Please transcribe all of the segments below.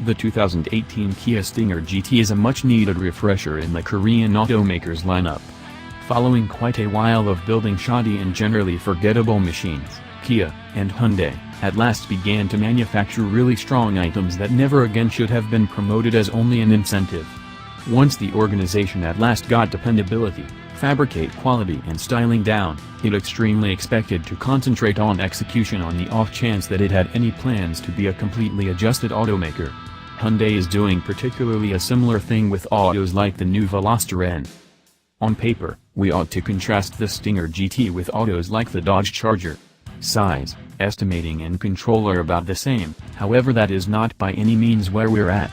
The 2018 Kia Stinger GT is a much-needed refresher in the Korean automaker's lineup. Following quite a while of building shoddy and generally forgettable machines, Kia and Hyundai at last began to manufacture really strong items that never again should have been promoted as only an incentive. Once the organization at last got dependability, fabricate quality and styling down, it extremely expected to concentrate on execution on the off chance that it had any plans to be a completely adjusted automaker. Hyundai is doing particularly a similar thing with autos like the new Veloster N. On paper, we ought to contrast the Stinger GT with autos like the Dodge Charger. Size, estimating and control are about the same, however that is not by any means where we're at.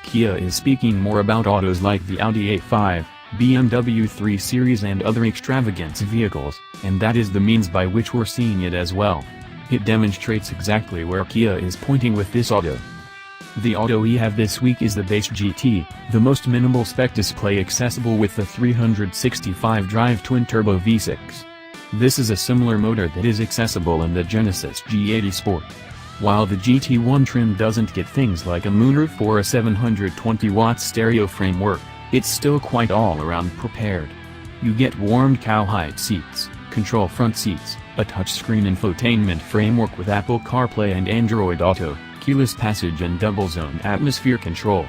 Kia is speaking more about autos like the Audi A5, BMW 3 Series and other extravagance vehicles, and that is the means by which we're seeing it as well. It demonstrates exactly where Kia is pointing with this auto. The auto we have this week is the base GT, the most minimal spec display accessible with the 365 drive twin-turbo V6. This is a similar motor that is accessible in the Genesis G80 Sport. While the GT1 trim doesn't get things like a moonroof or a 720-watt stereo framework, it's still quite all-around prepared. You get warmed cowhide seats, control front seats, a touchscreen infotainment framework with Apple CarPlay and Android Auto, keyless passage and double-zone atmosphere control.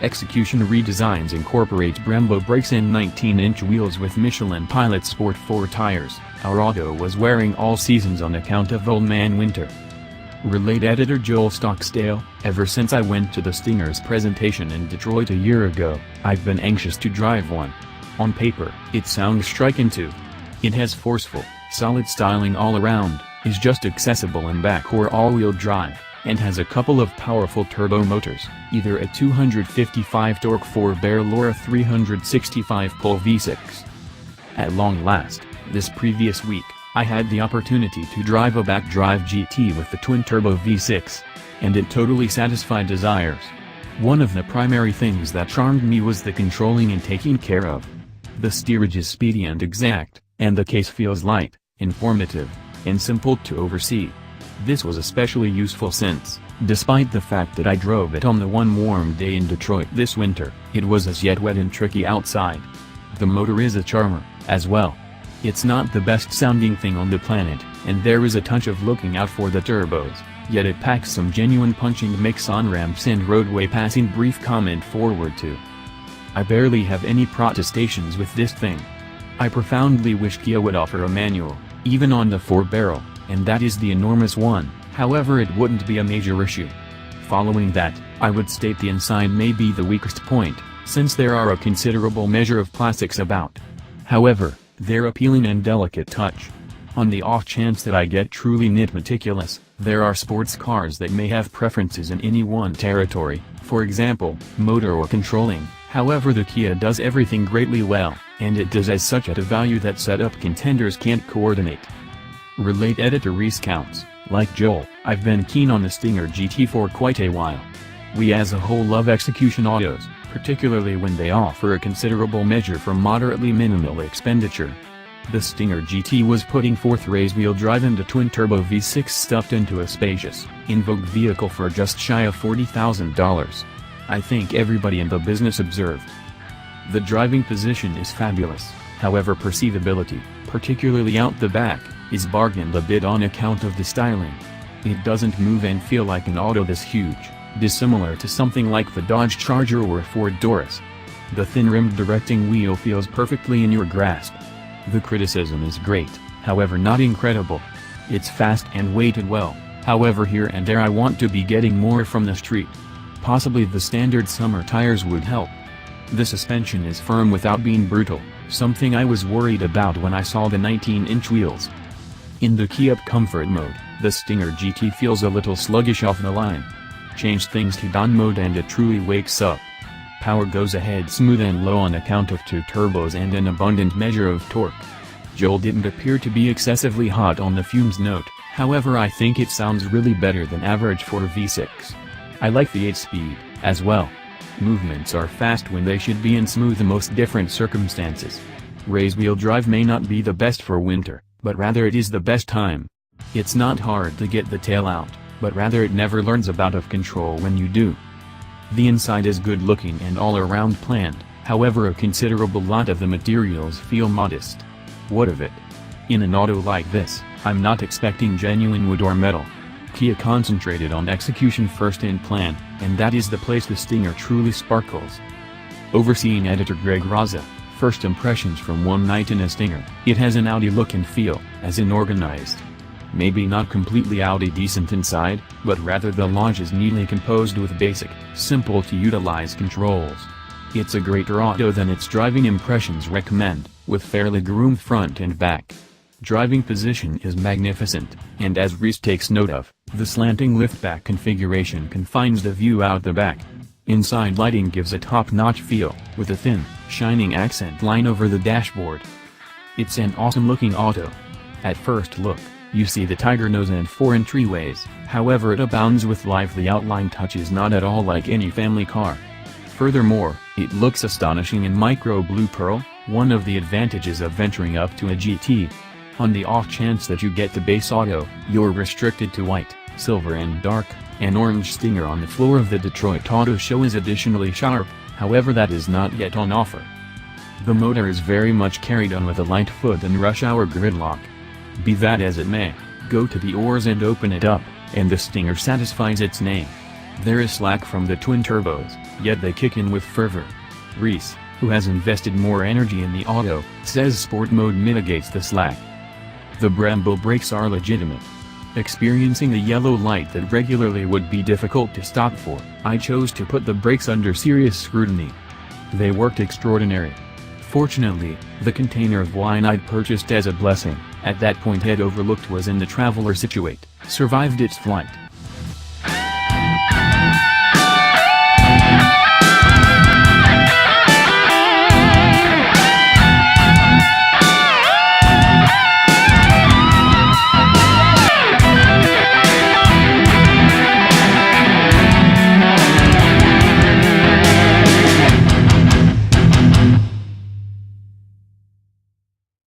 Execution redesigns incorporate Brembo brakes and 19-inch wheels with Michelin Pilot Sport 4 tires. Our auto was wearing all seasons on account of Old Man Winter. Relate editor Joel Stockdale, ever since I went to the Stinger's presentation in Detroit a year ago, I've been anxious to drive one. On paper, it sounds striking too. It has forceful, solid styling all around, is just accessible in back or all-wheel drive, and has a couple of powerful turbo motors, either a 255 torque 4-barrel or a 365 pole V6. At long last, this previous week, I had the opportunity to drive a back-drive GT with the twin-turbo V6, and it totally satisfied desires. One of the primary things that charmed me was the controlling and taking care of. The steerage is speedy and exact, and the case feels light, informative, and simple to oversee. This was especially useful since, despite the fact that I drove it on the one warm day in Detroit this winter, it was as yet wet and tricky outside. The motor is a charmer, as well. It's not the best sounding thing on the planet, and there is a touch of looking out for the turbos, yet it packs some genuine punch and makes on-ramps and roadway passing brief comment forward to. I barely have any protestations with this thing. I profoundly wish Kia would offer a manual, even on the 4-barrel, and that is the enormous one, however it wouldn't be a major issue. Following that, I would state the inside may be the weakest point, since there are a considerable measure of plastics about. However, their appealing and delicate touch. On the off chance that I get truly meticulous, there are sports cars that may have preferences in any one territory, for example, motor or controlling, however the Kia does everything greatly well, and it does as such at a value that setup contenders can't coordinate. Relate editor recounts, like Joel, I've been keen on the Stinger GT for quite a while. We as a whole love execution autos, particularly when they offer a considerable measure for moderately minimal expenditure. The Stinger GT was putting forth race-wheel drive and a twin-turbo V6 stuffed into a spacious, in vogue vehicle for just shy of $40,000. I think everybody in the business observed. The driving position is fabulous, however perceivability, particularly out the back, is bargained a bit on account of the styling. It doesn't move and feel like an auto this huge, dissimilar to something like the Dodge Charger or Ford Taurus. The thin-rimmed directing wheel feels perfectly in your grasp. The criticism is great, however not incredible. It's fast and weighted well, however here and there I want to be getting more from the street. Possibly the standard summer tires would help. The suspension is firm without being brutal, something I was worried about when I saw the 19-inch wheels. In the Kia Comfort mode, the Stinger GT feels a little sluggish off the line. Change things to Dawn mode and it truly wakes up. Power goes ahead smooth and low on account of two turbos and an abundant measure of torque. Joel didn't appear to be excessively hot on the fumes note, however I think it sounds really better than average for a V6. I like the 8-speed, as well. Movements are fast when they should be and smooth in most different circumstances. Race-wheel drive may not be the best for winter, but rather it is the best time. It's not hard to get the tail out, but rather it never learns about of control when you do. The inside is good looking and all around planned, however a considerable lot of the materials feel modest. What of it? In an auto like this, I'm not expecting genuine wood or metal. Kia concentrated on execution first in plan, and that is the place the Stinger truly sparkles. Overseeing editor Greg Raza, first impressions from one night in a Stinger. It has an Audi look and feel, as in organized. Maybe not completely Audi decent inside, but rather the lounge is neatly composed with basic, simple to utilize controls. It's a greater auto than its driving impressions recommend, with fairly groomed front and back. Driving position is magnificent, and as Reese takes note of, the slanting liftback configuration confines the view out the back. Inside lighting gives a top-notch feel, with a thin, shining accent line over the dashboard. It's an awesome-looking auto. At first look, you see the tiger nose and 4 entryways, however it abounds with lively outline touches not at all like any family car. Furthermore, it looks astonishing in micro blue pearl, one of the advantages of venturing up to a GT. On the off chance that you get the base auto, you're restricted to white, silver and dark. An orange Stinger on the floor of the Detroit Auto Show is additionally sharp, however that is not yet on offer. The motor is very much carried on with a light foot and rush hour gridlock. Be that as it may, go to the oars and open it up, and the Stinger satisfies its name. There is slack from the twin turbos, yet they kick in with fervor. Reese, who has invested more energy in the auto, says sport mode mitigates the slack. The Brembo brakes are legitimate. Experiencing a yellow light that regularly would be difficult to stop for, I chose to put the brakes under serious scrutiny. They worked extraordinary. Fortunately, the container of wine I'd purchased as a blessing, at that point head overlooked was in the Traveler Situate, survived its flight,